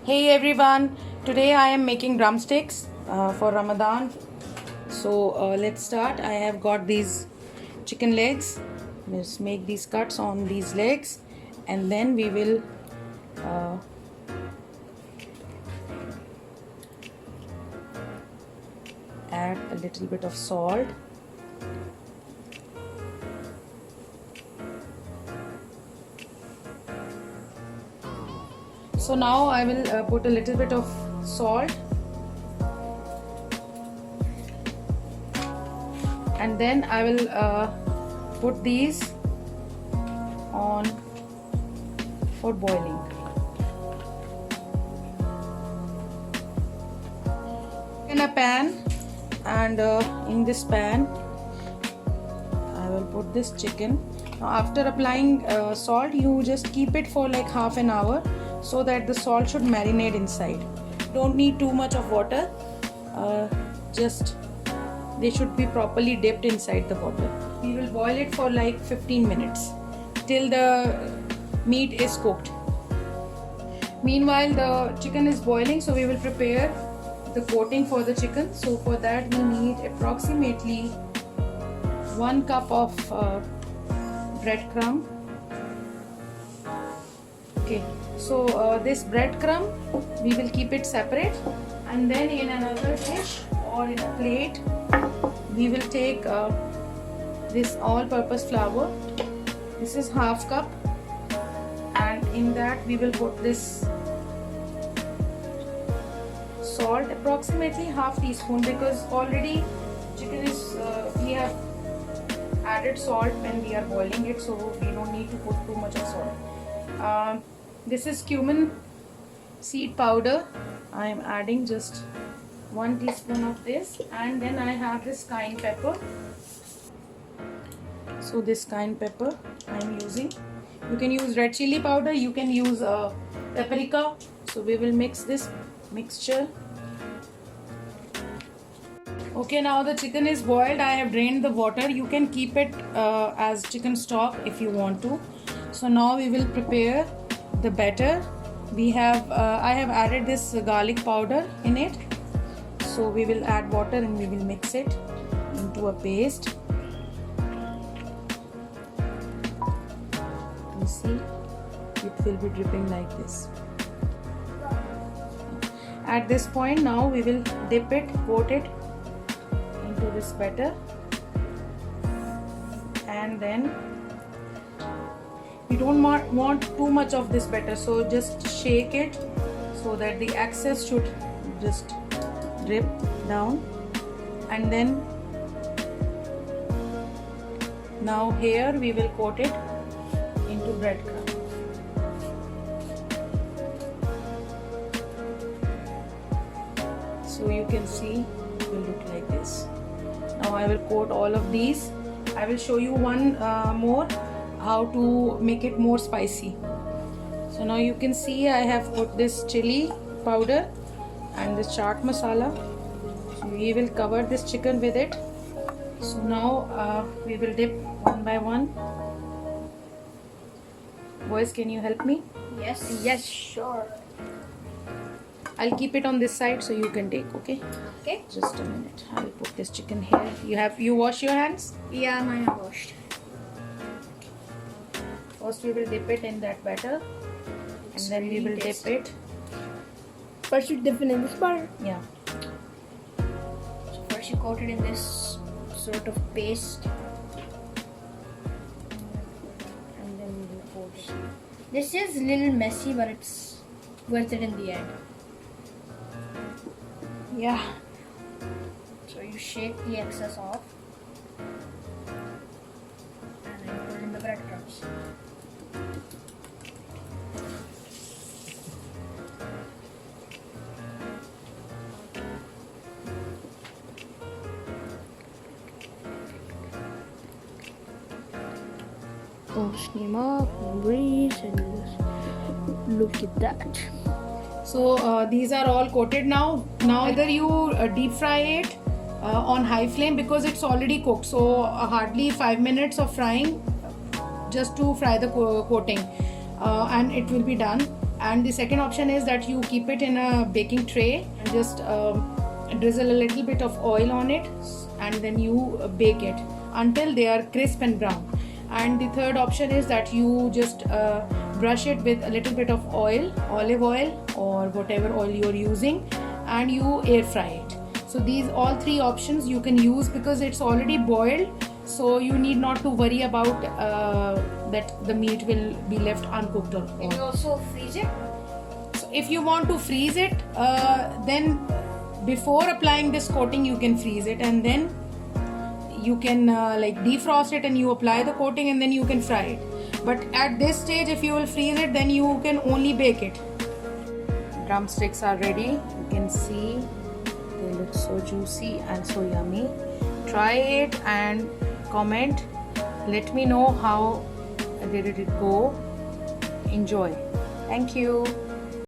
Hey everyone, today I am making drumsticks for Ramadan. So let's start. I have got these chicken legs. Let's make these cuts on these legs and then we will uh, add a little bit of salt. So now I will put a little bit of salt and then I will put these on for boiling. In a pan, and in this pan I will put this chicken. Now after applying salt, you just keep it for like half an hour so that the salt should marinate inside. Don't need too much of water, just they should be properly dipped inside the water. We will boil it for like 15 minutes till the meat is cooked. Meanwhile the chicken is boiling, so we will prepare the coating for the chicken. So for that we need approximately 1 cup of breadcrumb. Okay, so this breadcrumb we will keep it separate, and then in another dish or in a plate we will take this all-purpose flour. This is half cup, and in that we will put this salt, approximately half teaspoon, because already chicken is we have added salt when we are boiling it, so we don't need to put too much of salt. This is cumin seed powder. I am adding just 1 teaspoon of this, and then I have this cayenne pepper. So this cayenne pepper I am using. You can use red chili powder, you can use paprika. So we will mix this mixture. Okay, now the chicken is boiled. I have drained the water. You can keep it as chicken stock if you want to. So now we will prepare the batter. We have I have added this garlic powder in it. So we will add water and we will mix it into a paste. You see, it will be dripping like this. At this point now we will dip it, coat it into this batter, and then we don't want too much of this batter, so just shake it so that the excess should just drip down. And then now here we will coat it into breadcrumb. So you can see it will look like this. Now I will coat all of these. I will show you one more how to make it more spicy. So now you can see I have put this chili powder and this chaat masala. So we will cover this chicken with it. So now we will dip one by one. Boys, can you help me? Yes, sure. I'll keep it on this side so you can take, okay? Okay. Just a minute. I'll put this chicken here. You wash your hands? Yeah, mine are washed. First we will dip it in that batter, and then we will dip it. First you dip it in this butter. Yeah. So first you coat it in this sort of paste. And then we will coat it. This is a little messy, but it's worth it in the end. Yeah. So you shake the excess off, and then put in the breadcrumbs. Steam up and breeze, and just look at that. So these are all coated now. Now either you deep fry it on high flame, because it's already cooked. So hardly 5 minutes of frying just to fry the coating, and it will be done. And the second option is that you keep it in a baking tray and just drizzle a little bit of oil on it, and then you bake it until they are crisp and brown. And the third option is that you just brush it with a little bit of oil, olive oil or whatever oil you're using, and you air fry it. So these all three options you can use because it's already boiled, so you need not to worry about that the meat will be left uncooked or Can you also freeze it? so if you want to freeze it, then before applying this coating you can freeze it, and then you can like defrost it and you apply the coating and then you can fry it. But at this stage, if you will freeze it, then you can only bake it. Drumsticks are ready. You can see they look so juicy and so yummy. Try it and comment. Let me know how did it go. Enjoy. Thank you.